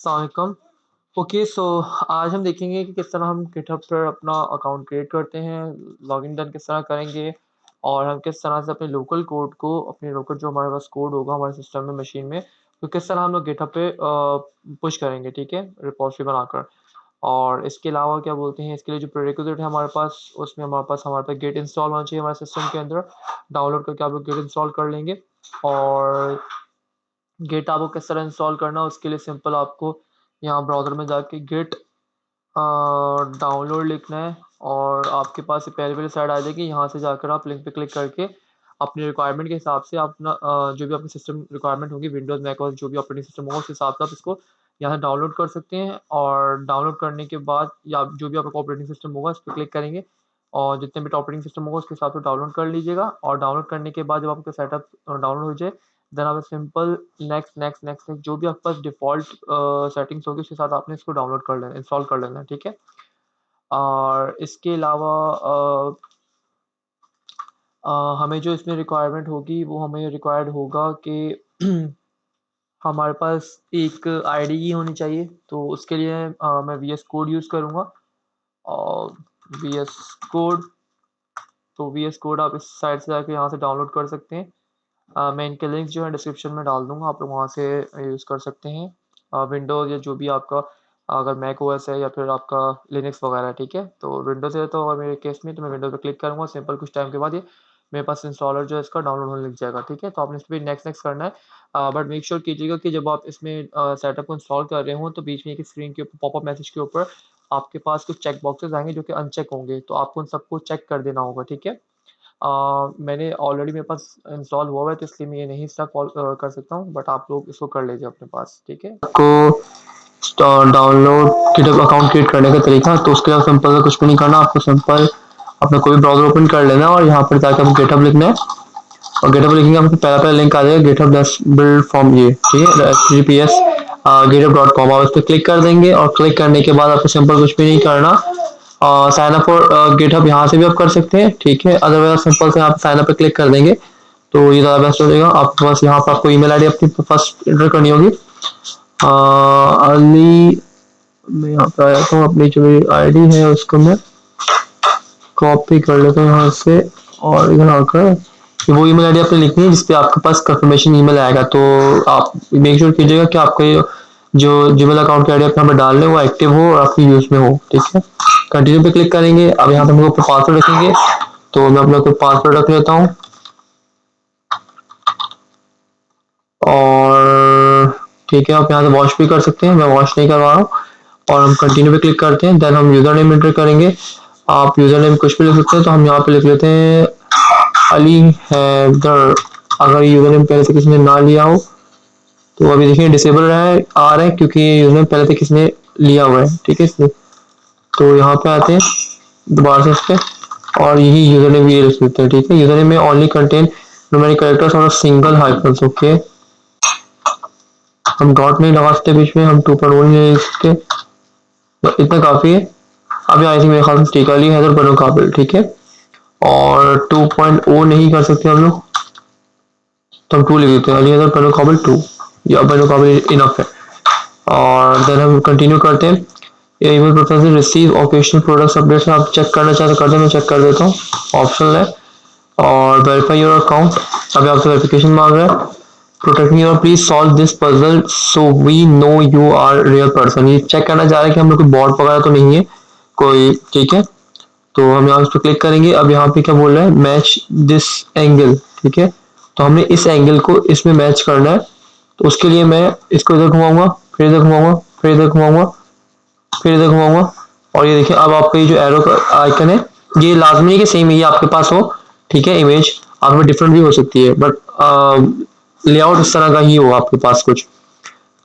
अस्सलाम। ओके, सो आज हम देखेंगे कि किस तरह हम गिटहब पर अपना अकाउंट क्रिएट करते हैं, लॉगिन डन किस तरह करेंगे और हम किस तरह से अपने लोकल कोड को, अपने लोकल जो हमारे पास कोड होगा हमारे सिस्टम में, मशीन में, तो किस तरह हम लोग गिटहब पे पुश करेंगे, ठीक है, रिपॉजिटरी बनाकर। और इसके अलावा क्या बोलते हैं, इसके लिए जो प्रेरिक्विजिट है हमारे पास, उसमें हमारे पास गेट इंस्टॉल होना चाहिए हमारे सिस्टम के अंदर। डाउनलोड करके आप लोग गेट इंस्टॉल कर लेंगे। और गेट आपको किस तरह इंस्टॉल करना है, उसके लिए सिंपल आपको यहाँ ब्राउज़र में जाके गेट डाउनलोड लिखना है और आपके पास ये पहले साइड आ जाएगी। यहाँ से जाकर आप लिंक पे क्लिक करके अपनी रिक्वायरमेंट के हिसाब से अपना जो भी आपकी सिस्टम रिक्वायरमेंट होगी, विंडोज़ मैक जो भी ऑपरेटिंग सिस्टम होगा, उस हिसाब से आप इसको यहाँ से डाउनलोड कर सकते हैं। और डाउनलोड करने के बाद या जो भी आपका ऑपरेटिंग सिस्टम होगा, इस पर क्लिक करेंगे और जितने भी ऑपरेटिंग सिस्टम होगा उसके हिसाब से डाउनलोड कर लीजिएगा। और डाउनलोड करने के बाद जब आपका सेटअप डाउनलोड हो जाए, देन आप simple next next next next जो भी आपके पास डिफ़ॉल्ट सेटिंग्स होगी उसके साथ आपने इसको डाउनलोड कर लेना, इंस्टॉल कर लेना है, ठीक है। और इसके अलावा हमें जो इसमें रिक्वायरमेंट होगी, वो हमें रिक्वायर्ड होगा कि हमारे पास एक आईडी की होनी चाहिए। तो उसके लिए मैं वी एस कोड यूज़ करूँगा। और वी एस कोड, तो वी एस कोड आप इस साइट से जाके यहाँ से डाउनलोड कर सकते हैं। मैं इनके लिंक्स जो है डिस्क्रिप्शन में डाल दूँगा, आप लोग वहाँ से यूज़ कर सकते हैं। विंडोज़ या जो भी आपका, अगर मैक ओएस है या फिर आपका लिनक्स वगैरह, ठीक है। तो विंडोज़ है तो, और मेरे केस में तो मैं विंडोज़ पे क्लिक करूँगा, सिंपल कुछ टाइम के बाद ये मेरे पास इंस्टॉलर जो है इसका डाउनलोड होने लग जाएगा, ठीक है। तो आपने इस पर नेक्स्ट नेक्स्ट करना है। बट मेक श्योर कीजिएगा कि जब आप इसमें सेटअप को इंस्टॉल कर रहे हो, तो बीच में एक स्क्रीन के ऊपर पॉपअप मैसेज के ऊपर आपके पास कुछ चेक बॉक्सेस आएंगे जो कि अनचेक होंगे, तो आपको उन सबको चेक कर देना होगा, ठीक है। मैंने ऑलरेडी, मेरे पास इंस्टॉल हुआ हुआ है, तो इसलिए मैं ये नहीं इसका कॉल कर सकता हूँ, बट आप लोग इसको कर लीजिए अपने पास, ठीक है। आपको डाउनलोड गिटहब अकाउंट क्रिएट करने का तरीका, तो उसके लिए सिंपल है, कुछ भी नहीं करना, आपको सिंपल अपना कोई भी ब्राउजर ओपन कर लेना और यहाँ पर जाकर आपको गिटहब लिखना है। और गिटहब लिखेंगे आपको पहला पहला लिंक आ जाएगा, गिटहब डैश बिल्ड फॉर्म, ये ठीक है, https github.com। आप इस पर क्लिक कर देंगे और क्लिक करने के बाद आपको सिंपल कुछ भी नहीं करना, साइन अप फॉर गिटहब यहाँ से भी आप कर सकते हैं, ठीक है। अदरवाइज सिंपल से यहाँ पे साइन अप पे क्लिक कर देंगे तो ये ज़्यादा बेस्ट हो जाएगा। आपके पास यहाँ पर आपको ईमेल आईडी अपनी फर्स्ट एंटर करनी होगी। अली, मैं यहाँ पे आया था, अपनी जो आईडी है उसको मैं कॉपी कर लेता हूँ यहाँ से और इधर आकर वो ईमेल आईडी आपने लिखनी है जिसपे आपके पास कंफर्मेशन ईमेल आएगा। तो आप मेक श्योर कीजिएगा कि आपका ये जो जीमेल अकाउंट की आईडी आप यहाँ पर डाल रहे हैं वो एक्टिव हो और आपकी यूज में हो, ठीक है। कंटिन्यू पे क्लिक करेंगे। अब यहाँ पे हम लोग पासवर्ड रखेंगे, तो मैं अपना कोई पासवर्ड रख लेता हूँ और ठीक है, आप यहाँ से वॉच भी कर सकते हैं, मैं वॉच नहीं करवा रहा हूँ। और हम कंटिन्यू पे क्लिक करते हैं, देन हम यूजर नेम एंटर करेंगे। आप यूजर नेम कुछ भी लिख सकते हैं, तो हम यहाँ पे लिख लेते हैं अली हैदर। अगर यूजर नेम पहले से किसी ने ना लिया हो तो अभी देखिए डिसेबल रहा है, आ रहा है, क्योंकि ये यूजर नेम पहले से किसी ने लिया हुआ है, ठीक है, इसलिए। तो यहाँ पे आते हैं दोबारा से इस पे और यही यूजर नेम ये लिख लेते हैं, ठीक है। यूजर नेम में ओनली कंटेन न्यूमेरिक कैरेक्टर्स और सिंगल हाइफन्स, ओके। हम डॉट नहीं लगा सकते बीच में, हम 2.1 नहीं लिख सकते, तो इतना काफी है। अभी आई थिंक मेरे ख्याल से टीका ली हैदर बनो काबिल, ठीक है। और 2.0 नहीं कर सकते हम लोग, तो हम 2 लिख देते हैं, अली हैदर बनो काबिल 2 या बनो काबिल इनफ है। और देन हम कंटिन्यू करते हैं। ये email professor receive occasional products updates, आप चेक करना चाहते कर दें, मैं चेक कर देता हूँ, ऑप्शनल है। और वेरीफाई योर अकाउंट, अभी आपसे वेरिफिकेशन मांग रहा है। Protecting your, please solve this puzzle so we know you are real person, ये चेक करना चाह रहा है कि हम लोग कोई बॉट वगैरह तो नहीं है कोई, ठीक है। तो हम यहाँ उस पर क्लिक करेंगे। अब यहाँ पे क्या बोल रहा है, मैच दिस एंगल, ठीक है। तो हमने इस एंगल को इसमें मैच करना है, तो उसके लिए मैं इसको इधर घुमाऊंगा, फिर इधर घुमाऊंगा, फिर इधर घुमाऊंगा, फिर इधर घुमाऊंगा। और ये देखिए, अब आपका ये जो एरो का आइकन है, ये लाजमी है कि सेम ही आपके पास हो, ठीक है। इमेज आप में डिफरेंट भी हो सकती है, बट लेआउट इस तरह का ही हो आपके पास कुछ।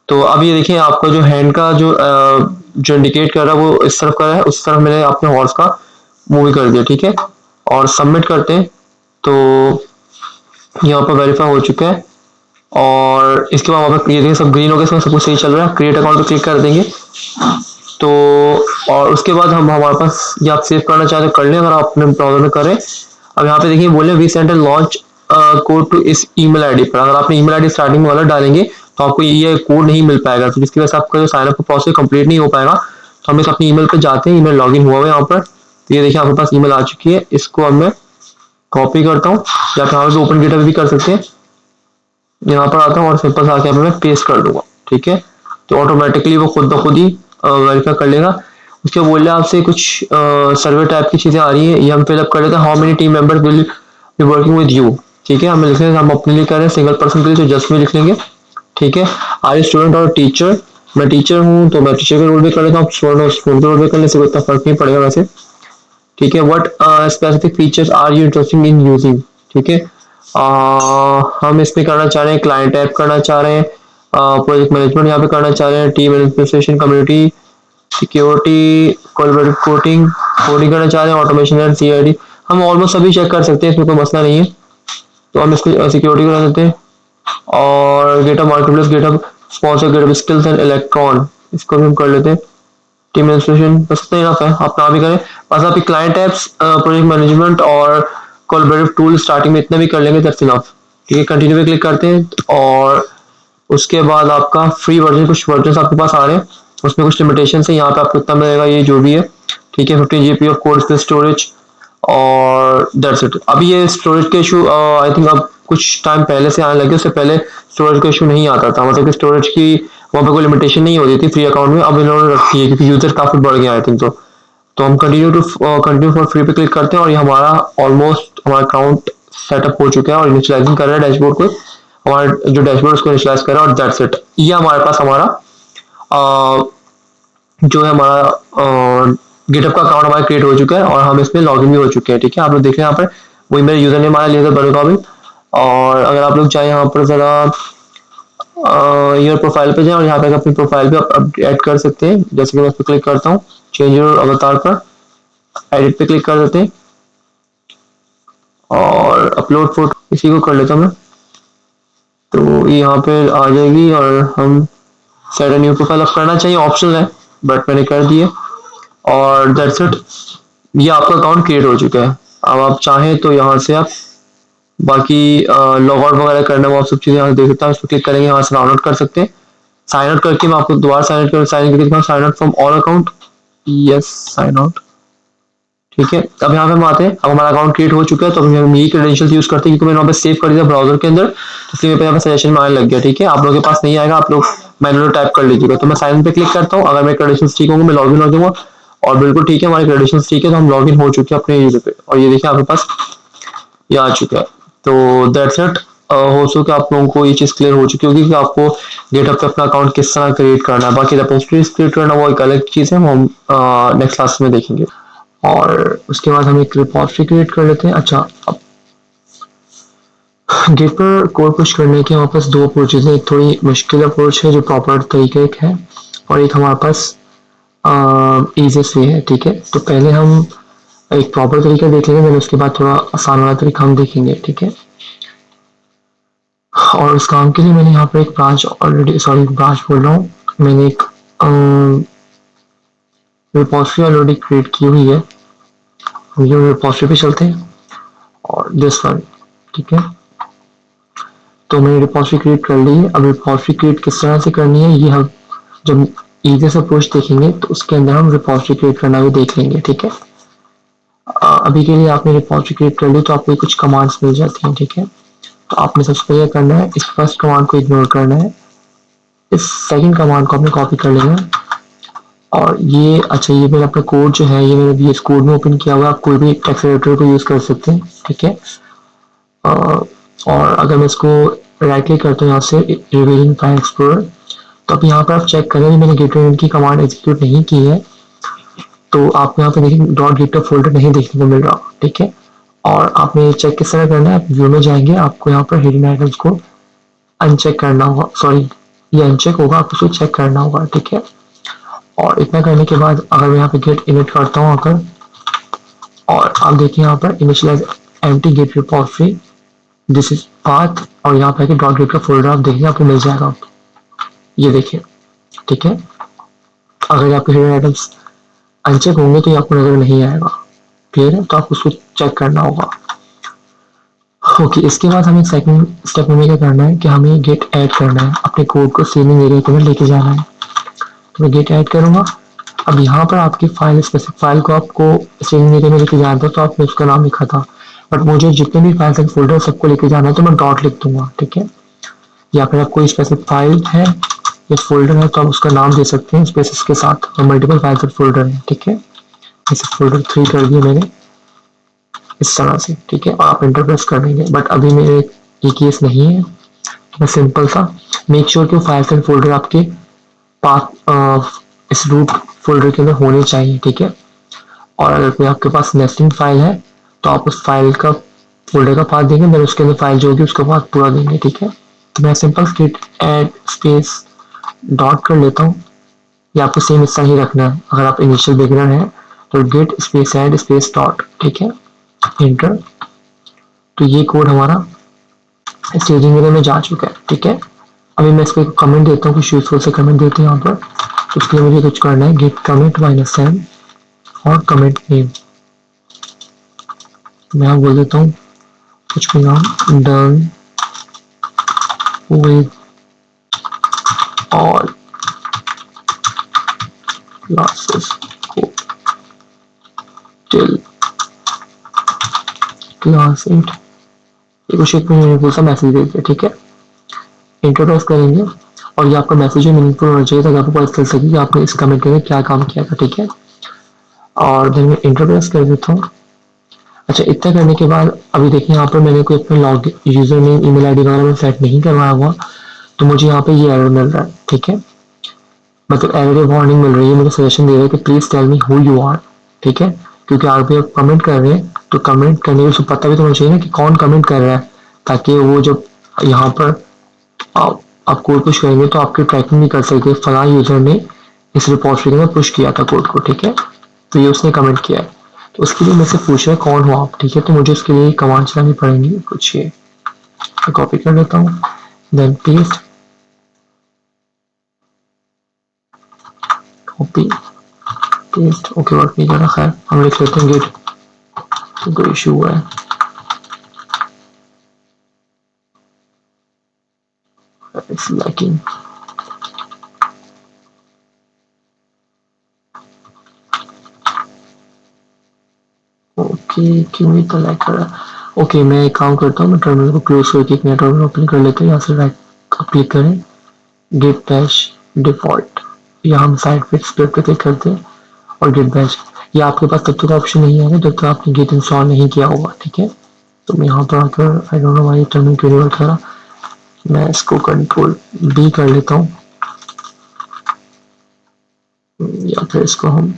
तो अब ये देखिए, आपका जो हैंड का जो इंडिकेट कर रहा है वो इस तरफ कर रहा है, उस तरफ मैंने अपने हॉर्स का मूवी कर दिया, ठीक है। और सबमिट करते हैं, तो यहाँ पर वेरीफाई हो चुका है। और इसके बाद वहाँ पर ये देखिए सब ग्रीन हो गया, इसमें सब कुछ सही चल रहा है। क्रिएट अकाउंट पे क्लिक कर देंगे, तो और उसके बाद हम हमारे पास ये आप सेव करना चाहते कर लें, अगर आप अपने ब्राउजर में करें। अब यहाँ पे देखिए बोले we send launch code to इस ईमेल आईडी पर, अगर आपने ईमेल आईडी स्टार्टिंग में वाला डालेंगे तो आपको ये कोड नहीं मिल पाएगा, तो जिसकी वजह से आपका जो साइनअप का प्रोसेस कंप्लीट नहीं हो पाएगा। तो हम इस अपनी ईमेल पे जाते हैं, ईमेल लॉगिन हुआ है यहाँ पर, तो ये देखिए आपके पास ईमेल आ चुकी है। इसको अब मैं कॉपी करता हूँ, या फिर यहाँ पे ओपन गिटहब भी कर सकते हैं। यहाँ पर आता हूँ और सिंपल से आके यहाँ पे मैं पेस्ट कर दूंगा, ठीक है। तो ऑटोमेटिकली वो खुद ब खुद ही वेरीफाई कर लेगा। उसके बोल रहे आपसे कुछ सर्वे टाइप की चीज़ें आ रही हैं, ये हम फिलअप कर लेते हैं। How many team members will be working with you, ठीक है। हम लिख रहे हैं, हम अपने लिए कर रहे हैं सिंगल पर्सन के लिए, तो जस्ट में लिख लेंगे, ठीक है। आर स्टूडेंट और टीचर, मैं टीचर हूँ तो मैं टीचर का रोल भी कर लेता हूँ, स्टूडेंट और स्टूडेंट का रोल भी करने से कोई इतना फर्क नहीं पड़ेगा वैसे, ठीक है। What specific features are you interested in using, ठीक है। हम इसमें करना चाह रहे हैं क्लाइंट ऐप करना चाह रहे हैं, प्रोजेक्ट मैनेजमेंट यहाँ पे करना चाह रहे हैं, team administration, community security, collaborative coding coding करना चाह रहे हैं, ऑटोमेशन एंड सीआईडी। हम ऑलमोस्ट सभी चेक कर सकते हैं, इसमें कोई मसला नहीं है। तो हम इसको सिक्योरिटी करा देते हैं। और getup marketplace, getup sponsor, getup skills and electron, इसको भी हम कर लेते हैं। टीम एडमिनिस्ट्रेशन बस इतना इनफ है, आप ना भी करें। बस आप क्लाइंट एप्स, प्रोजेक्ट मैनेजमेंट और कोलैबोरेटिव टूल स्टार्टिंग में इतना भी कर लेंगे, दैट्स इनफ, ठीक है। कंटिन्यू पे क्लिक करते हैं और उसके बाद आपका फ्री वर्जन, कुछ वर्जन आपके पास आ रहे हैं, उसमें कुछ लिमिटेशन है। यहाँ पे आपको इतना मिलेगा, ये जो भी है, ठीक है। 15 GB of code space storage और दैट्स इट। अभी ये स्टोरेज के इशू आई थिंक अब कुछ टाइम पहले से आने लगे, उससे पहले स्टोरेज का इशू नहीं आता था, मतलब कि स्टोरेज की वहाँ पे कोई लिमिटेशन नहीं होती थी फ्री अकाउंट में, अब इन्होंने रखी है क्योंकि यूजर काफी बढ़ गया आई थिंक। तो हम कंटिन्यू फॉर फ्री पे क्लिक करते हैं और ये हमारा ऑलमोस्ट हमारा अकाउंट सेटअप हो चुका है और इनिशियलाइजिंग कर रहा है डैशबोर्ड को, हमारा जो डैशबोर्ड उसको इनिशियलाइज कर रहा है और दैट्स इट। ये हमारे पास हमारा जो है हमारा गिटहब का अकाउंट हमारा क्रिएट हो चुका है और हम इसमें लॉगिन भी हो चुके हैं, ठीक है। आप लोग देख रहे हैं यहाँ पर वही मेरा यूजर नेम हमारा लिया बरकाबिल। और अगर आप लोग चाहें यहाँ पर जरा योर प्रोफाइल पे जाएं और यहाँ पे अपनी प्रोफाइल पे आप ऐड कर सकते हैं। जैसे कि मैं इस पर क्लिक करता हूँ, चेंज योर अवतार पर एडिट पे क्लिक कर देते हैं और अपलोड फोटो इसी को कर लेता हूँ मैं, तो ये यहाँ पे आ जाएगी। और हम सेट अ न्यू प्रोफाइल अब करना चाहिए, ऑप्शनल है, बट मैंने कर दिए और दैट्स इट। ये आपका अकाउंट क्रिएट हो चुका है। अब आप चाहें तो यहाँ से आप बाकी लॉग आउट वगैरह करना वो आप सब चीज़ें यहाँ से देख सकते हैं, उस पर क्लिक करेंगे, यहाँ से लॉग आउट कर सकते हैं। साइन आउट करके मैं आपको दोबारा साइन करके दिखाऊँ, sign out from all account, yes sign out, ठीक है। अब यहाँ पे हम आते हैं, अब हमारा अकाउंट क्रिएट हो चुका है, तो हम यही क्रेडेंशियल यूज करते हैं क्योंकि मैंने वहाँ पे सेव कर दिया ब्राउजर के अंदर, तो इसलिए मेरे यहाँ पे सजेशन में आने लग गया, ठीक है। आप लोगों के पास नहीं आएगा, आप लोग मैनुअली टाइप कर लीजिएगा। तो मैं साइन पे क्लिक करता हूँ, अगर मेरे क्रेडेंशियल्स ठीक होंगे मैं लॉगिन हो जाऊंगा और बिल्कुल ठीक है, हमारे क्रेडेंशियल्स ठीक है, तो हम लॉगिन हो चुके हैं अपने यूजर पे और ये देखिए आपके पास ये आ चुका है। तो दैट्स इट। हो सके आप लोगों को ये चीज़ क्लियर हो चुकी होगी कि आपको गेटअप पे अपना अकाउंट किस तरह क्रिएट करना है। बाकी रेपोजिटरीज क्रिएट करना वो एक अलग चीज़ है, वो हम नेक्स्ट क्लास में देखेंगे। और उसके बाद हम एक रिपोजिटरी क्रिएट कर लेते हैं। अच्छा, अब गेट पर कोड पुश करने के हमारे पास दो अप्रोचेज हैं, एक थोड़ी मुश्किल अप्रोच है जो प्रॉपर तरीका एक है और एक हमारे पास ईजीएस्ट वे है, ठीक है। तो पहले हम एक प्रॉपर तरीका देख लेंगे, मैंने उसके बाद थोड़ा आसान वाला तरीका हम देखेंगे, ठीक है। और उस काम के लिए मैंने यहाँ पर एक ब्रांच ऑलरेडी, सॉरी ब्रांच बोल रहा हूँ, मैंने एक रिपोजिटरी ऑलरेडी क्रिएट की हुई है। हम ये रिपोजिटरी पे चलते हैं और दिस वन, ठीक है। तो मैंने रिपोजिटरी क्रिएट कर ली है। अब रिपोजिटरी क्रिएट किस तरह से करनी है ये हम जब ईजीएस्ट अप्रोच देखेंगे तो उसके अंदर हम रिपोजिटरी क्रिएट करना भी देख लेंगे, ठीक है। अभी के लिए आपने रिपोजिटरी क्रिएट कर ली तो आपको कुछ कमांड्स मिल जाती हैं, ठीक है। तो आपने सबसे पहले करना है इस फर्स्ट कमांड को इग्नोर करना है, इस सेकंड कमांड को आपने कॉपी कर लेना है और ये अच्छा ये मेरा अपना कोड जो है ये मैंने VS कोड में ओपन किया हुआ है, आप कोई भी टेक्स्ट एडिटर को यूज कर सकते हैं, ठीक है। और अगर मैं इसको राइट क्लिक करता हूँ यहाँ से रिवीलिंग फाइल एक्सप्लोरर, तो अब यहाँ पर आप चेक करें मैंने गिटहब की कमांड एग्जीक्यूट नहीं की है, तो आप यहाँ पे देखिए डॉट गिटहब फोल्डर नहीं देखने को मिल रहा, ठीक है। और आपने चेक किस तरह करना है, आप व्यू में जाएंगे, आपको यहाँ पर हिडन आइटम्स को अनचेक करना होगा, सॉरी ये अनचेक होगा, आपको उसको चेक करना होगा, ठीक है। और इतना करने के बाद अगर मैं यहाँ पे गेट इनिट करता हूँ आकर और आप देखिए यहाँ पर initialize empty git repository this is path और यहाँ पे डॉट गिट का फोल्डर आप देखिए आपको मिल जाएगा, ये देखिए, ठीक है। अगर आपके हिडन आइटम्स अनचेक होंगे तो ये आपको नजर नहीं आएगा, क्लियर है। तो आपको उसको चेक करना होगा। ओके, इसके बाद हमें सेकंड स्टेप में क्या करना है कि हमें गेट ऐड करना है, अपने कोड को स्ट्रीमिंग एरिया के अंदर लेके जाना है। तो मैं गेट ऐड करूंगा। अब यहाँ पर आपकी फाइल, स्पेसिफिक फाइल को आपको स्ट्रीमिंग एरिया में लेके जाना था, तो आपने उसका नाम लिखा था, बट मुझे जितने भी फाइल्स एंड फोल्डर सबको लेके जाना है, तो मैं डॉट लिख दूंगा, ठीक है। या फिर आप कोई स्पेसिफिक फाइल है या फोल्डर है तो आप उसका नाम दे सकते हैं स्पेसिस के साथ, और मल्टीपल फाइल्स एंड फोल्डर है, ठीक है। जैसे फोल्डर 3 कर दिया मैंने इस तरह से, ठीक है, और आप एंटर प्रेस कर देंगे। बट अभी मेरे ये केस नहीं है, मैं सिंपल सा मेक श्योर कि फाइल्स एंड फोल्डर आपके पाथ इस रूट फोल्डर के अंदर होने चाहिए, ठीक है। और अगर कोई आपके पास नेस्टिंग फाइल है तो आप उस फाइल का फोल्डर का पाथ देंगे, देन उसके अंदर फाइल जो होगी उसका पाथ पूरा देंगे, ठीक है। तो मैं simple git add space dot कर लेता हूँ। ये आपको सेम हिस्सा ही रखना है अगर आप इनिशियल बिगिनर हैं, तो git space add space dot, ठीक है, एंटर। तो ये कोड हमारा स्टेजिंग एरिया में जा चुका है, ठीक है। अभी मैं इसको कमेंट देता हूँ, कुछ यूजफुल से कमेंट देते हैं यहाँ पर। तो उसके लिए मुझे कुछ करना है, गिट कमेंट -n और कमेंट नेम। मैं यहाँ बोल देता हूँ कुछ भी नाम, done with all classes till class 8। ये कुछ एक मीनिंगफुल सा मैसेज दे दिया, ठीक है। एंटर प्रेस करेंगे और ये आपका मैसेज मीनिंगफुल होना चाहिए ताकि आपको पता चल सके कि आपने इस कमेंट के लिए क्या काम किया था, ठीक है। और देन मैं एंटर प्रेस कर देता हूँ। अच्छा, इतना करने के बाद अभी देखिए यहाँ पर मैंने कोई अपना log user name email ID वगैरह में सेट नहीं करवाया हुआ, तो मुझे यहाँ पे ये एरर मिल रहा है, ठीक है। मतलब एरर वार्निंग मिल रही है, मुझे सजेशन दे रहा है कि please tell me who you are, ठीक है। क्योंकि आप कमेंट कर रहे हैं तो कमेंट करने में उसको पता भी तो होना चाहिए ना कि कौन कमेंट कर रहा है, ताकि वो जब यहाँ पर आप कोड पुश करेंगे तो आपकी ट्रैकिंग भी कर सके फला यूजर ने इस रिपोजिटरी में पुश किया था कोड को, ठीक है। तो ये उसने कमेंट किया है, तो उसके लिए मुझसे पूछ रहा है कौन हो आप, ठीक है। तो मुझे उसके लिए कमांड चलानी पड़ेंगी कुछ, ये कॉपी कर लेता हूँ, then paste, copy paste. Okay, work नहीं कर रहा, खैर हम लिख लेते हैं गेट, कोई इशू हुआ है, इट्स लैकिंग। ओके, क्यों नहीं तो लैग कर रहा। ओके, मैं एक काम करता हूँ, मैं टर्मिनल को क्लोज करके एक नया टर्मिनल ओपन कर लेते हैं। यहाँ से राइट क्लिक करें, गेट बैश डिफॉल्ट, या हम साइड पे स्प्लिट पे क्लिक करते हैं और गेट बैश। ये आपके पास तब तक ऑप्शन नहीं आएगा जब तक आपने गेट इंस्टॉल नहीं किया होगा, ठीक है। तो मैं यहाँ पर आकर I don't know why terminal क्यों नहीं वर्क कर रहा, मैं इसको कंट्रोल बी कर लेता हूँ, या फिर इसको हम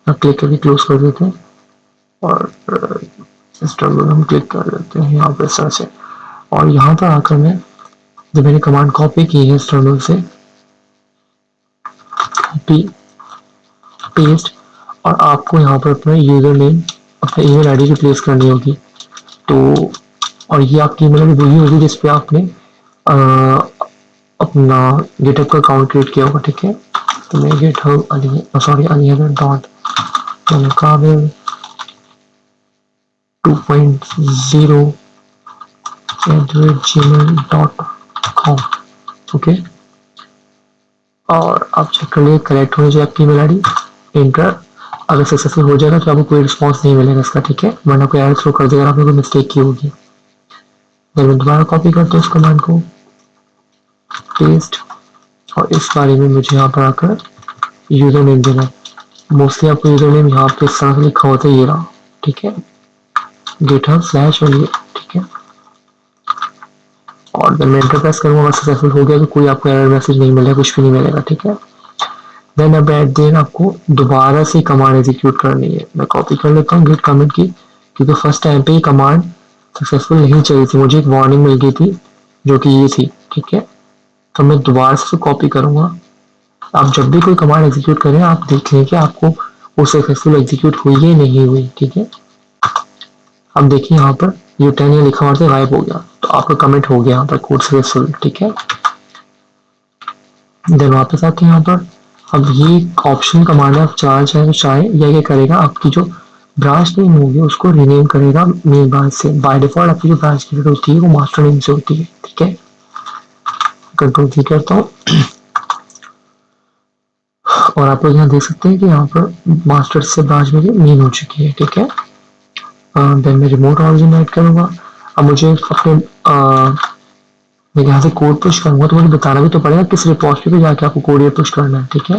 क्लिक करके क्लोज कर देते हैं और इस टर्मिनल हम क्लिक कर देते हैं यहाँ पर इस तरह से। और यहाँ पर आकर मैं जब मैंने कमांड कॉपी की है इस टर्मिनल से, कॉपी पेस्ट, और आपको यहाँ पर अपना यूजर नेम, अपना ईमेल आईडी रिप्लेस करनी होगी। तो और ये आपकी ईमेल आईडी वही होगी जिस पे आपने अपना गिटहब का अकाउंट क्रिएट किया होगा, ठीक है। तो मैं गिटहब अली_डॉट काबिल 2.0 @gmail.com, ओके। और आप चेक कर लिए करेक्ट होनी चाहिए आपकी ईमेल आईडी, एंटर। अगर सक्सेसफुल हो जाएगा तो आपको कोई रिस्पॉन्स नहीं मिलेगा इसका, ठीक है, वरना कोई एरर थ्रो कर देगा आपने कोई मिस्टेक की होगी। जब मैं दोबारा कॉपी करता हूँ इस कमांड को, पेस्ट, और इस बारे में मुझे यहाँ पर आकर यूजर नेम देना है। मोस्टली आपको यूजर नेम यहाँ पे इस तरह से लिखा होता है, ये रहा, ठीक है, github/, ठीक है। और जब मैं एंटर प्रेस करूँगा, अगर सक्सेसफुल हो गया तो कोई आपको एरर मैसेज नहीं मिलेगा, कुछ भी नहीं मिलेगा, ठीक है। देन अब एट देन आपको दोबारा से कमांड एग्जीक्यूट करनी है। मैं कॉपी कर लेता हूँ गिट कमेंट की, क्योंकि फर्स्ट टाइम पे ही कमांड सक्सेसफुल नहीं चली थी, मुझे एक वार्निंग मिल गई थी जो कि ये थी, ठीक है। तो मैं दोबारा से कॉपी करूँगा। आप जब भी कोई कमांड एग्जीक्यूट करें आप देख लें कि आपको वो सक्सेसफुल एग्जीक्यूट हुई या नहीं हुई, ठीक है। अब देखिए यहाँ पर U10 ये लिखा हुआ था, गायब हो गया, तो आपका कमेंट हो गया यहाँ पर कोड सक्सेसफुल, ठीक है। देन वापस आते हैं यहाँ पर। अब ये ऑप्शन कमांड है, आप चाहे तो चाहे या ये करेगा आपकी जो ब्रांच नेम होगी उसको रीनेम करेगा मेन ब्रांच से। बाय डिफॉल्ट आपकी जो ब्रांच क्रिएट होती है वो मास्टर नेम से होती है, ठीक है। कंट्रोल C करता हूँ और आप लोग यहाँ देख सकते हैं कि यहाँ पर मास्टर से ब्रांच मेरी मेन हो चुकी है, ठीक है। देन मैं रिमोट ऑरिजिन ऐड करूंगा। अब मुझे अपने मैं यहाँ से कोड पुश करूंगा तो मुझे बताना भी तो पड़ेगा किस रिपोजिटरी पे जाके आपको कोड ये पुश करना है, ठीक है।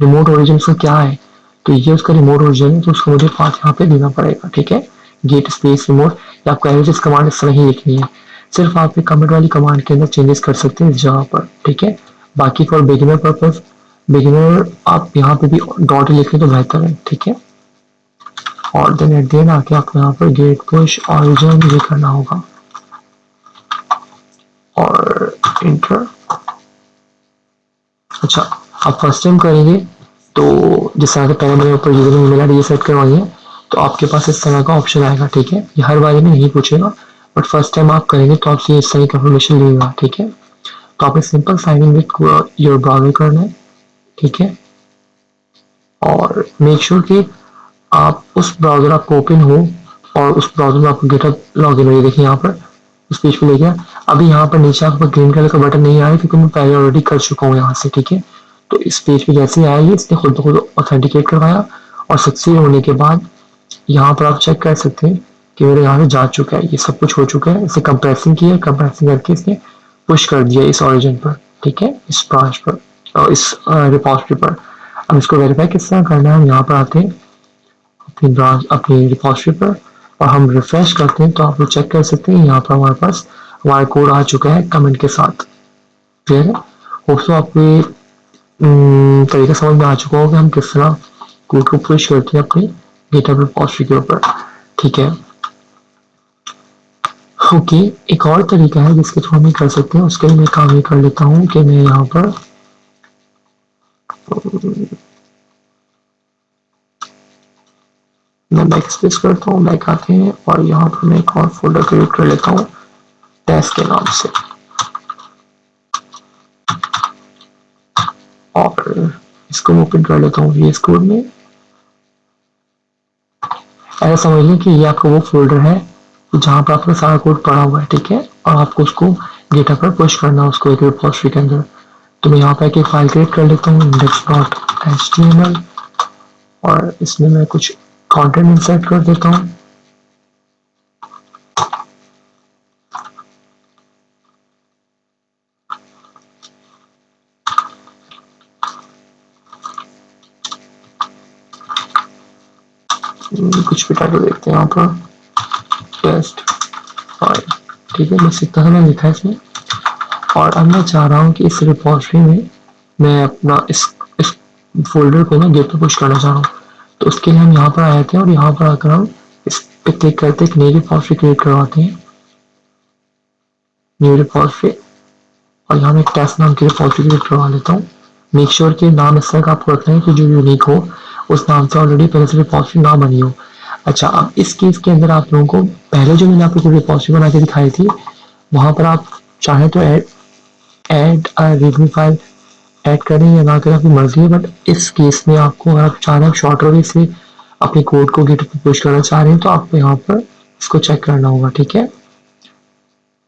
रिमोट ओरिजिन उसका क्या है, तो ये उसका रिमोट ओरिजिन है, तो उसको मुझे पाथ यहाँ पे देना पड़ेगा, ठीक है। गेट स्पेस रिमोट, या आपको एलएस कमांड इस तरह ही लिखनी है। सिर्फ आप कमेंट वाली कमांड के अंदर चेंजेस कर सकते हैं इस जगह पर, ठीक है। बाकी फॉर बिगिनर पर्पज, बिगिनर आप यहाँ पे भी डॉट लिखें तो बेहतर है, ठीक है। और देन एट द एंड आके आपको यहाँ पर गेट पुश ऑरिजिन ये करना होगा और इंटर। अच्छा, आप फर्स्ट टाइम करेंगे तो जिस तरह से पहले मेरे ऊपर यूजर ईमेल आईडी सेट करवाई है तो आपके पास इस तरह का ऑप्शन आएगा, ठीक है। ये हर बार में नहीं पूछेगा, बट फर्स्ट टाइम आप करेंगे तो आपसे इस तरह की कंफर्मेशन लेगा, ठीक है। तो आपने simple sign in with your browser करना है, ठीक है। और मेक श्योर कि आप उस ब्राउजर आपको ओपन हो और उस ब्राउजर में आपको गिटहब लॉगिन हो, देखिए यहाँ पर उस पेज पे ले गया। अभी यहाँ पर नीचे आपको ग्रीन कलर का बटन नहीं आया क्योंकि मैं पहले ऑलरेडी कर चुका हूँ यहाँ से, ठीक है। तो इस पेज पे जैसे ही आया इसने खुद ब खुद ऑथेंटिकेट करवाया और सक्सेस होने के बाद यहाँ पर आप चेक कर सकते हैं कि मेरे यहाँ से जा चुका है, ये सब कुछ हो चुका है। इसे कंप्रेसिंग किया, कंप्रेसिंग करके इसने पुश कर दिया इस ऑरिजिन पर, ठीक है, इस ब्रांच पर और इस रिपोजिटरी पर। अब इसको वेरीफाई किस तरह करना है, हम यहाँ पर आते हैं अपनी ब्रांच अपनी रिपोजिटरी पर और हम रिफ्रेश करते हैं तो आप लोग चेक कर सकते हैं यहाँ पर हमारे पास हमारा कोड आ चुका है कमेंट के साथ। क्लियर है? होप्सो आपको ये तरीका समझ में आ चुका होगा कि हम किस तरह कोड को पुश करते हैं अपनी गिटहब रिपोजिटरी के ऊपर, ठीक है। ओके, एक और तरीका है जिसके थ्रू हम कर सकते हैं, उसके लिए मैं काम ये कर लेता हूँ कि मैं यहाँ पर मैं बैक स्पेस करता हूँ, बैक आते हैं और यहाँ पर मैं एक और फोल्डर क्रिएट कर लेता हूँ टेस्ट के नाम से और इसको ओपन कर लेता हूँ VS कोड में। ऐसा समझ लें कि ये आपका वो फोल्डर है जहाँ पर आपका सारा कोड पड़ा हुआ है, ठीक है। और आपको उसको गिटहब पर पुश करना है उसको एक रिपोजिटरी के अंदर। तो मैं यहाँ पर एक फाइल क्रिएट कर लेता हूँ index.html और इसमें मैं कुछ कंटेंट इंसर्ट कर देता हूँ। कुछ भी टाइटल देखते हैं यहाँ पर टेस्ट फाइल, ठीक है, बस इतना मैंने लिखा है इसमें। और अब मैं चाह रहा हूँ कि इस रिपोजिटरी में मैं अपना इस फोल्डर को ना गिट पे पुश करना चाह रहा हूँ। तो उसके लिए हम यहाँ पर आए थे और यहाँ पर आकर हम इस पे क्लिक करते एक नई रिपोजिटरी क्रिएट करवाते हैं, न्यू रिपोजिटरी, और यहाँ मैं एक टेस्ट नाम की रिपोजिटरी क्रिएट करवा लेता हूँ। मेक श्योर कि नाम इस तरह का आपको रखना है कि जो यूनिक हो, उस नाम से ऑलरेडी पहले से रिपोजिटरी ना बनी हो। अच्छा, अब इस केस के अंदर आप लोगों को पहले जो मैंने आपको रिपोजिटरी बना के दिखाई थी वहां पर आप चाहे तो ऐड रीडमी फाइल ऐड करें या ना करें आपकी मर्जी है, बट इस केस में आपको अगर आप चाह रहे हैं शॉर्टर वे से अपने कोड को गिट पे पुश करना चाह रहे हैं तो आपको यहाँ पर इसको चेक करना होगा, ठीक है।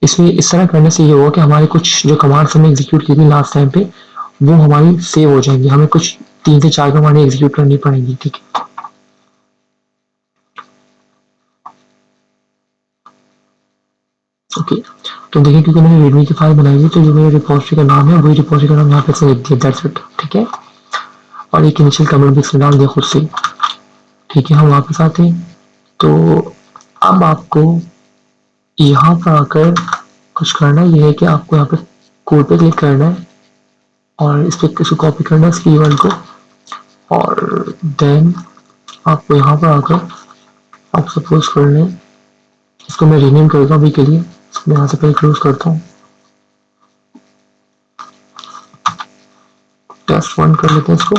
इसमें इस तरह करने से ये होगा कि हमारे कुछ जो कमांड्स हमने एग्जीक्यूट की थी लास्ट टाइम पे वो हमारी सेव हो जाएंगी, हमें कुछ 3 से 4 कमांडें एग्जीक्यूट करनी पड़ेंगी, ठीक है। ओके, तो देखिए क्योंकि मैंने रेडमी की फाइल बनाई हुई तो जो मेरे रिपोजिटरी का नाम है वही रिपोजिटरी का नाम यहाँ पे से लिख दिया, दैट्स इट, ठीक है। और एक इनिशियल कमेंट भी इसमें डाल दिया खुद से, ठीक है। हम वापस आते हैं तो अब आपको यहाँ पर आकर कुछ करना ये है कि आपको यहाँ पे कोड पे क्लिक करना है और इस पे इसको कॉपी करना है इस कीवर्ड को और देन आपको यहाँ पर आकर आप सपोज कर लें इसको मैं रीनेम करूँगा अभी के लिए, इसको मैं यहाँ से पहले क्लोज करता हूँ, टेस्ट 1 कर लेते हैं इसको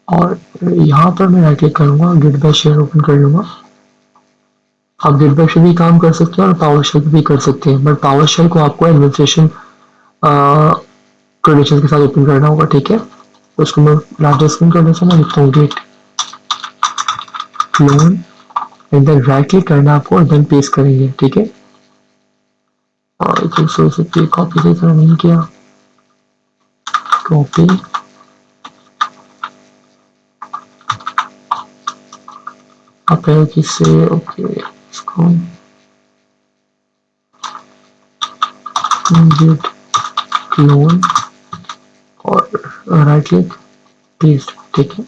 और यहाँ पर मैं राइट क्लिक करूँगा, गिट बाय शेयर ओपन कर लूँगा। आप गिट बाय शेयर भी काम कर सकते हैं और पावर शेल भी कर सकते हैं, बट पावर शेल को आपको एडमिनिस्ट्रेशन क्रेडेंशियल के साथ ओपन करना होगा, ठीक है। तो उसको मैं लार्जर स्क्रीन कर देता हूँ, मैं लिखता हूँ गिट क्लोन, इधर राइट क्लिक करना आपको और देन पेस्ट करेंगे, ठीक है। और दूसरों से कॉपी की तरह नहीं किया, कॉपी अपने किससे, ओके इसको गेट क्लोन और राइट क्लिक पेस्ट, ठीक है।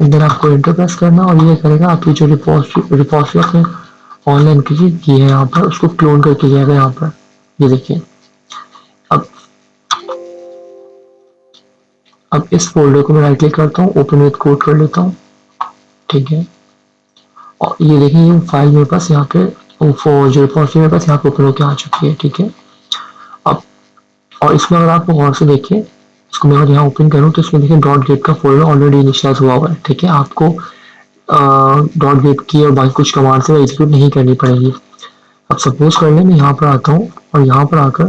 इधर आपको एंटर प्रेस करना और ये करेगा आपकी जो रिपोजिटरी आपने ऑनलाइन की है यहाँ पर, उसको क्लोन करके जाएगा यहाँ पर, ये देखिए। अब इस फोल्डर को मैं राइट क्लिक करता हूँ, ओपन विद कोड कर लेता हूँ, ठीक है। और ये देखिए ये फाइल मेरे पास यहाँ पे जो रिपोजिटरी मेरे पास यहाँ पे ओपन होकर आ चुकी है, ठीक है। अब और इसमें अगर आप गौर से देखिए, इसको मैं अगर यहाँ ओपन करूँ तो इसमें देखिए डॉट गेट का फोल्डर ऑलरेडी इनिशियलाइज हुआ हुआ है, ठीक है। आपको डॉट गेट की और बाकी कुछ कमांड से एग्जीक्यूट नहीं करनी पड़ेगी। अब सपोज कर ले मैं यहाँ पर आता हूँ और यहाँ पर आकर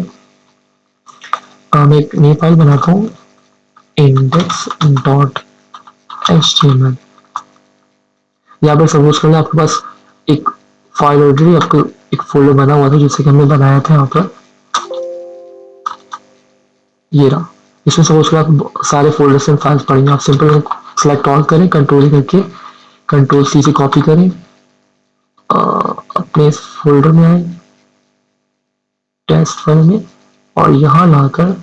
मैं एक नई फाइल बनाता हूँ index.html। यहाँ पर सपोज कर ले आपके पास एक फाइल ऑलरेडी आपको एक फोल्डर बना हुआ था जिससे कि हमने बनाया था यहाँ पर, ये रहा। इसमें सपोज कर आप सारे फोल्डर्स एंड फाइल्स पढ़ेंगे, आप सिंपल सेलेक्ट ऑल करें, कंट्रोल करके कंट्रोल सी से कॉपी करें, अपने इस फोल्डर में आए टेस्ट फाइल में और यहाँ लाकर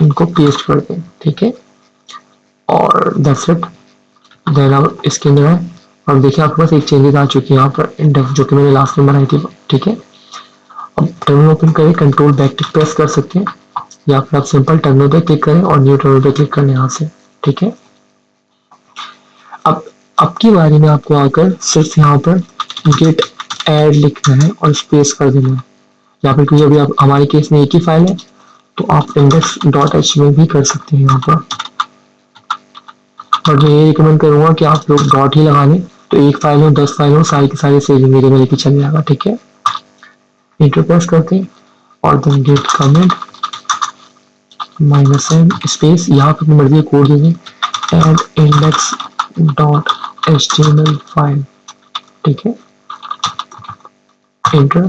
इनको पेस्ट कर दें, ठीक है। और दैट्स इट। देन अब इसके अंदर है और देखिए आपके पास एक चेंजेस आ चुकी है यहाँ पर इंडेक्स जो कि मैंने लास्ट में बनाई थी, ठीक है। अब टर्मिनल ओपन करें, कंट्रोल बैक टिक प्रेस कर सकते हैं या फिर आप सिंपल टर्मिनल पे क्लिक करें और न्यू टर्मिनल पे क्लिक करें यहाँ से, ठीक है। अब की बारी में आपको आकर सिर्फ यहाँ पर गेट ऐड लिखना है और स्पेस कर देना है, या फिर क्योंकि अभी आप हमारे केस में एक ही फाइल है तो आप index.html भी कर सकते हैं यहाँ पर, बट मैं ये रिकमेंड करूंगा कि आप लोग डॉट ही लगा लें, तो एक फाइल हो 10 फाइल हो सारी की सारी सेव मेरे में लेके चल जाएगा, ठीक है। इंटर प्रेस करते हैं और then git commit -n space, यहाँ पर अपनी मर्जी कोड दे दें एंड index.html फाइल, ठीक है। इंटर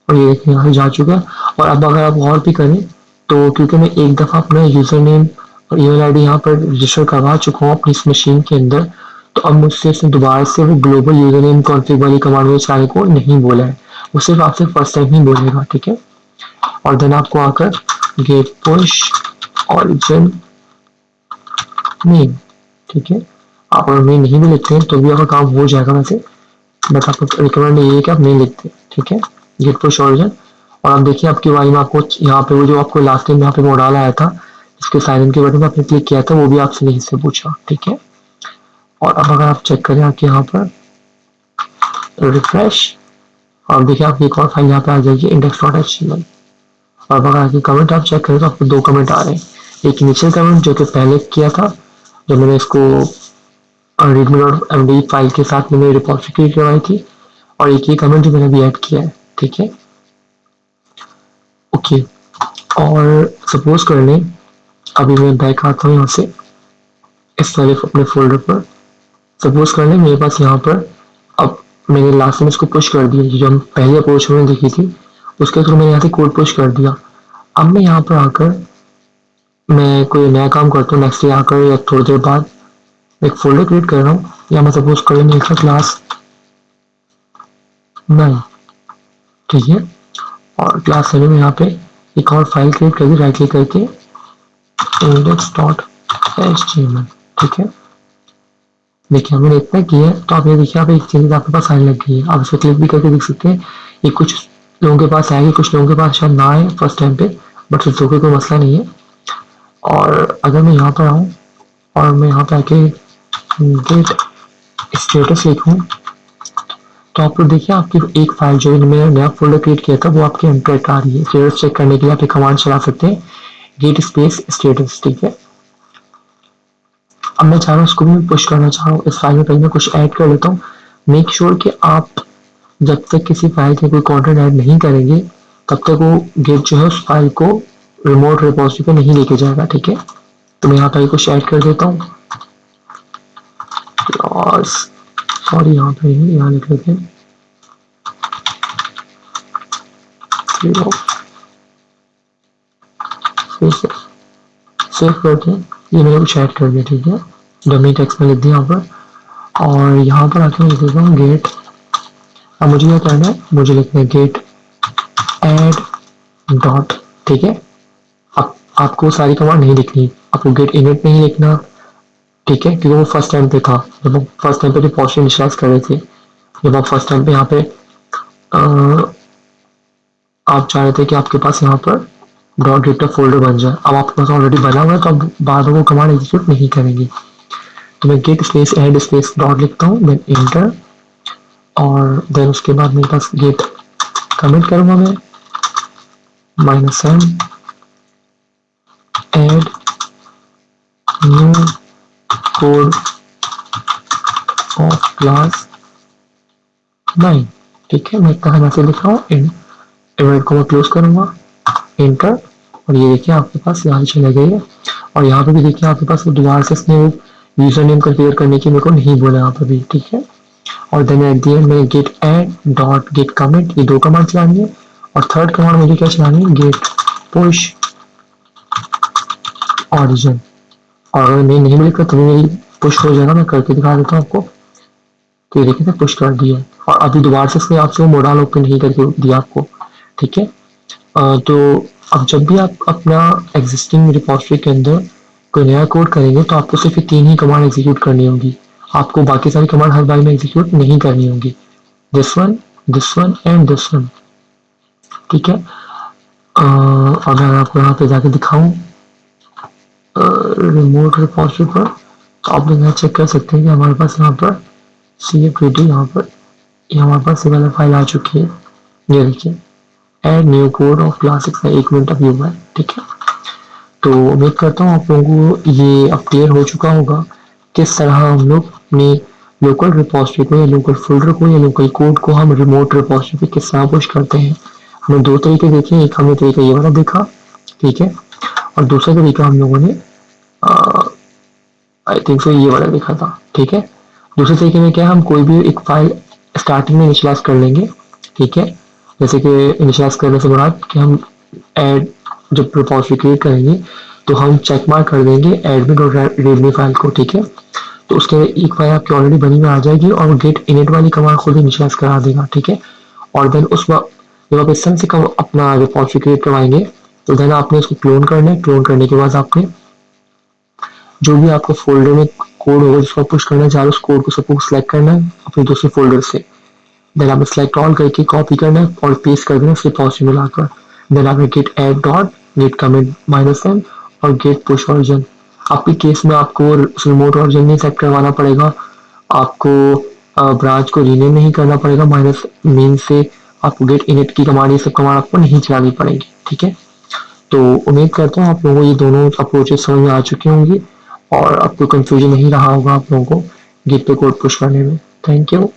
और ये देखिए यहाँ से जा चुका है। और अब अगर आप और भी करें तो क्योंकि मैं एक दफ़ा अपना यूज़र नेम और ईमेल आईडी यहाँ पर रजिस्टर करवा चुका हूँ अपनी इस मशीन के अंदर, तो अब मुझसे इसने दोबारा से वो ग्लोबल यूज़र नेम कॉन्फ़िग वाली कमांड में चलाने को नहीं बोला है, वो सिर्फ आपसे फर्स्ट टाइम ही बोलेगा, ठीक है। और देन आपको आकर गेट पुश ऑरिजिन नेम, ठीक है। आप अगर नेम नहीं भी लिखते हैं तो भी आपका काम हो जाएगा वैसे, बट आपको रिकमेंड ये है कि आप नहीं लिखते, ठीक है। गेट पुश ऑरिजिन और अब देखिए आपकी बारी में आपको यहाँ पे वो जो आपको लास्ट टाइम यहाँ पे मॉडल आया था इसके साइन इन के बटन पर आपने क्लिक किया था वो भी आपसे नहीं से पूछा, ठीक है। और अब अगर आप चेक करें आपके यहाँ पर रिफ्रेश और देखिए आपकी एक और फाइल यहाँ पे आ जाएगी index.html। और अब अगर आपकी कमेंट आप चेक करें तो आपको दो कमेंट आ रहे हैं, एक इनिशियल कमेंट जो कि पहले किया था जब मैंने इसको readme.md फाइल के साथ मैंने रिपोजिटरी करवाई थी, और एक ये कमेंट जो मैंने अभी ऐड किया है, ठीक है। ओके और सपोज कर लें अभी मैं बैक आता हूँ यहाँ से इस वाले अपने फोल्डर पर, सपोज कर लें मेरे पास यहाँ पर अब मैंने लास्ट में इसको पुश कर दिया, जो हम पहले अप्रोच में देखी थी उसके थ्रू मैंने यहाँ से कोड पुश कर दिया। अब मैं यहाँ पर आकर मैं कोई नया काम करता हूँ, नेक्स्ट डे आकर या थोड़ी देर बाद एक फोल्डर क्रिएट कर रहा हूँ, या मैं सपोज कर लें इसका क्लास 9, ठीक है। और क्लास 7 में यहाँ पे एक और फाइल क्रिएट करके राइट क्लिक करके index.html, ठीक है। देखिए मैंने इतना किया है तो आप ये देखिए आप एक चीज़ आपके पास आने लग गई है, आप इस पर क्लिक भी करके देख सकते हैं। ये कुछ लोगों के पास आएगी, कुछ लोगों के पास शायद ना आए फर्स्ट टाइम पे, बट फिर तो कोई मसला नहीं है। और अगर मैं यहाँ पर आऊँ और मैं यहाँ पे आके गेट स्टेटस लिखूँ तो आप लोग देखिए आपकी एक फाइल जो मैंने नया फोल्डर क्रिएट किया था वो आपके एंटर आ रही है। स्टेटस चेक करने के लिए आप एक कमांड चला सकते हैं गेट स्पेस स्टेटस, ठीक है। अब मैं चाह रहा हूँ उसको भी पुश करना चाह रहा हूँ, इस फाइल में पहले मैं कुछ ऐड कर लेता हूँ। मेक श्योर कि आप जब तक किसी फाइल में कोई कंटेंट ऐड नहीं करेंगे तब तक वो गेट जो है उस फाइल को रिमोट रिपोजिटरी पे नहीं लेके जाएगा, ठीक है। तो मैं यहाँ पर कुछ ऐड कर देता हूँ, क्लास सॉरी यहाँ पे नहीं, यहाँ लिख लेते हैं सेव करते हैं। ये मैंने कुछ ऐड कर दिया, ठीक है, डमी टेक्स्ट में लिख दिया यहाँ पर। और यहाँ पर आके मैं लिख देता हूँ गेट। अब मुझे क्या करना है, मुझे लिखना है गेट एड डॉट, ठीक है। अब आपको सारी कमांड नहीं लिखनी, आपको गेट इनिट नहीं लिखना, ठीक है, क्योंकि वो फर्स्ट टाइम पे था, जब वो फर्स्ट टाइम पे जो पोस्टर इनिशियलाइज कर रहे थे, जब आप फर्स्ट टाइम पे यहाँ पे आप चाह रहे थे कि आपके पास यहाँ पर डॉट गेट का फोल्डर बन जाए। अब आपके पास ऑलरेडी बना हुआ है, तो अब बाद में वो कमांड एग्जीक्यूट नहीं करेंगे। तो मैं git space add space dot लिखता हूँ, देन इंटर, और देन उसके बाद मेरे पास गेट कमिट करूंगा मैं -n add new code of class 9, ठीक है। मैं कहा मैसेज लिख रहा हूँ, इवेंट को मैं क्लोज करूंगा, इंटर, और ये देखिए आपके पास यहाँ चले गई है। और यहाँ पे भी देखिए आपके पास दोबारा से इसने यूजर नेम कन्फिगर करने की मेरे को नहीं बोला यहाँ पे भी, ठीक है। और देन एट दी एंड मैंने git add dot git commit, ये 2 कमांड चलानी है। और थर्ड कमांड मुझे क्या चलानी है, गेट पुश ऑरिजिन। और अगर मैं नहीं मिलकर तो मेरी पुश हो जाएगा, मैं करके दिखा देता हूँ आपको। तो ये देखिए पुश कर दिया, और अभी दोबारा से इसने आपसे मोडाल ओपन नहीं करके दिया आपको, ठीक है। तो अब जब भी आप अपना एग्जिस्टिंग रिपोजिटरी के अंदर कोई नया कोड करेंगे, तो आपको सिर्फ 3 ही कमांड एग्जीक्यूट करनी होगी, आपको बाकी सारी कमांड हर बार में एग्जीक्यूट नहीं करनी होगी। This one and this one, ठीक है। अगर मैं आपको यहाँ पे जाके दिखाऊं रिमोट रिपोजिटरी पर, तो आप लोग यहाँ चेक कर सकते हैं कि हमारे पास यहाँ पर cfd, यहाँ पर ये हमारे पास ये वाला फाइल आ चुकी है। ये देखिए add new code of class 6 में 1 मिनट अभी हुआ है, ठीक है। तो उम्मीद करता हूँ आप लोगों को ये अब क्लियर हो चुका होगा किस तरह हम लोग अपनी लोकल रिपोजिटरी को या लोकल फोल्डर को या लोकल कोड को हम रिमोट रिपोजिटरी पे किस तरह पुश करते हैं। हमने 2 तरीके देखे, एक हमने तरीका ये वाला देखा, ठीक है, और दूसरा तरीका हम लोगों ने आई थिंक सो ये वाला देखा था, ठीक है। दूसरे तरीके में क्या है, हम कोई भी एक फाइल स्टार्टिंग में इनिशियलाइज कर लेंगे, ठीक है। जैसे कि इनिशियलाइज करने से मुराद कि हम ऐड जब रिपोजिटरी क्रिएट करेंगे तो हम चेक मार्क कर देंगे एडमिन और रीडमी फाइल को, ठीक है। तो उसके एक फाइल आपकी ऑलरेडी बनी में आ जाएगी और गेट इनिट वाली कमांड खुद ही इनिशियलाइज करा देगा, ठीक है। और देन उस वक्त जब आप इस तरह से अपना रिपोजिटरी क्रिएट करवाएंगे, तो देन आपने उसको क्लोन करना है। क्लोन करने के बाद आपने जो भी आपको फोल्डर में कोड होगा जिसको पुश करना है, उस कोड को सबको सिलेक्ट करना है अपने दूसरे फोल्डर से। देन आपने सेलेक्ट ऑल करके कॉपी करना है और पेस्ट कर देना उसके पॉजिटिव में लाकर। देन आपने git add dot git commit -n और गेट पुश ऑरिजिन। आपके केस में आपको रिमोट ऑरिजिन नहीं सेट करवाना पड़ेगा, आपको ब्रांच को रीनेम नहीं करना पड़ेगा, माइनस मेन से आपको गेट इनिट की कमांड, ये सब कमांड आपको नहीं चलानी पड़ेगी, ठीक है। तो उम्मीद करता हूँ आप लोगों को ये दोनों अप्रोचेस समझ में आ चुकी होंगी और अब कोई कंफ्यूजन नहीं रहा होगा आप लोगों को गेट पे कोड पुश करने में। Thank you.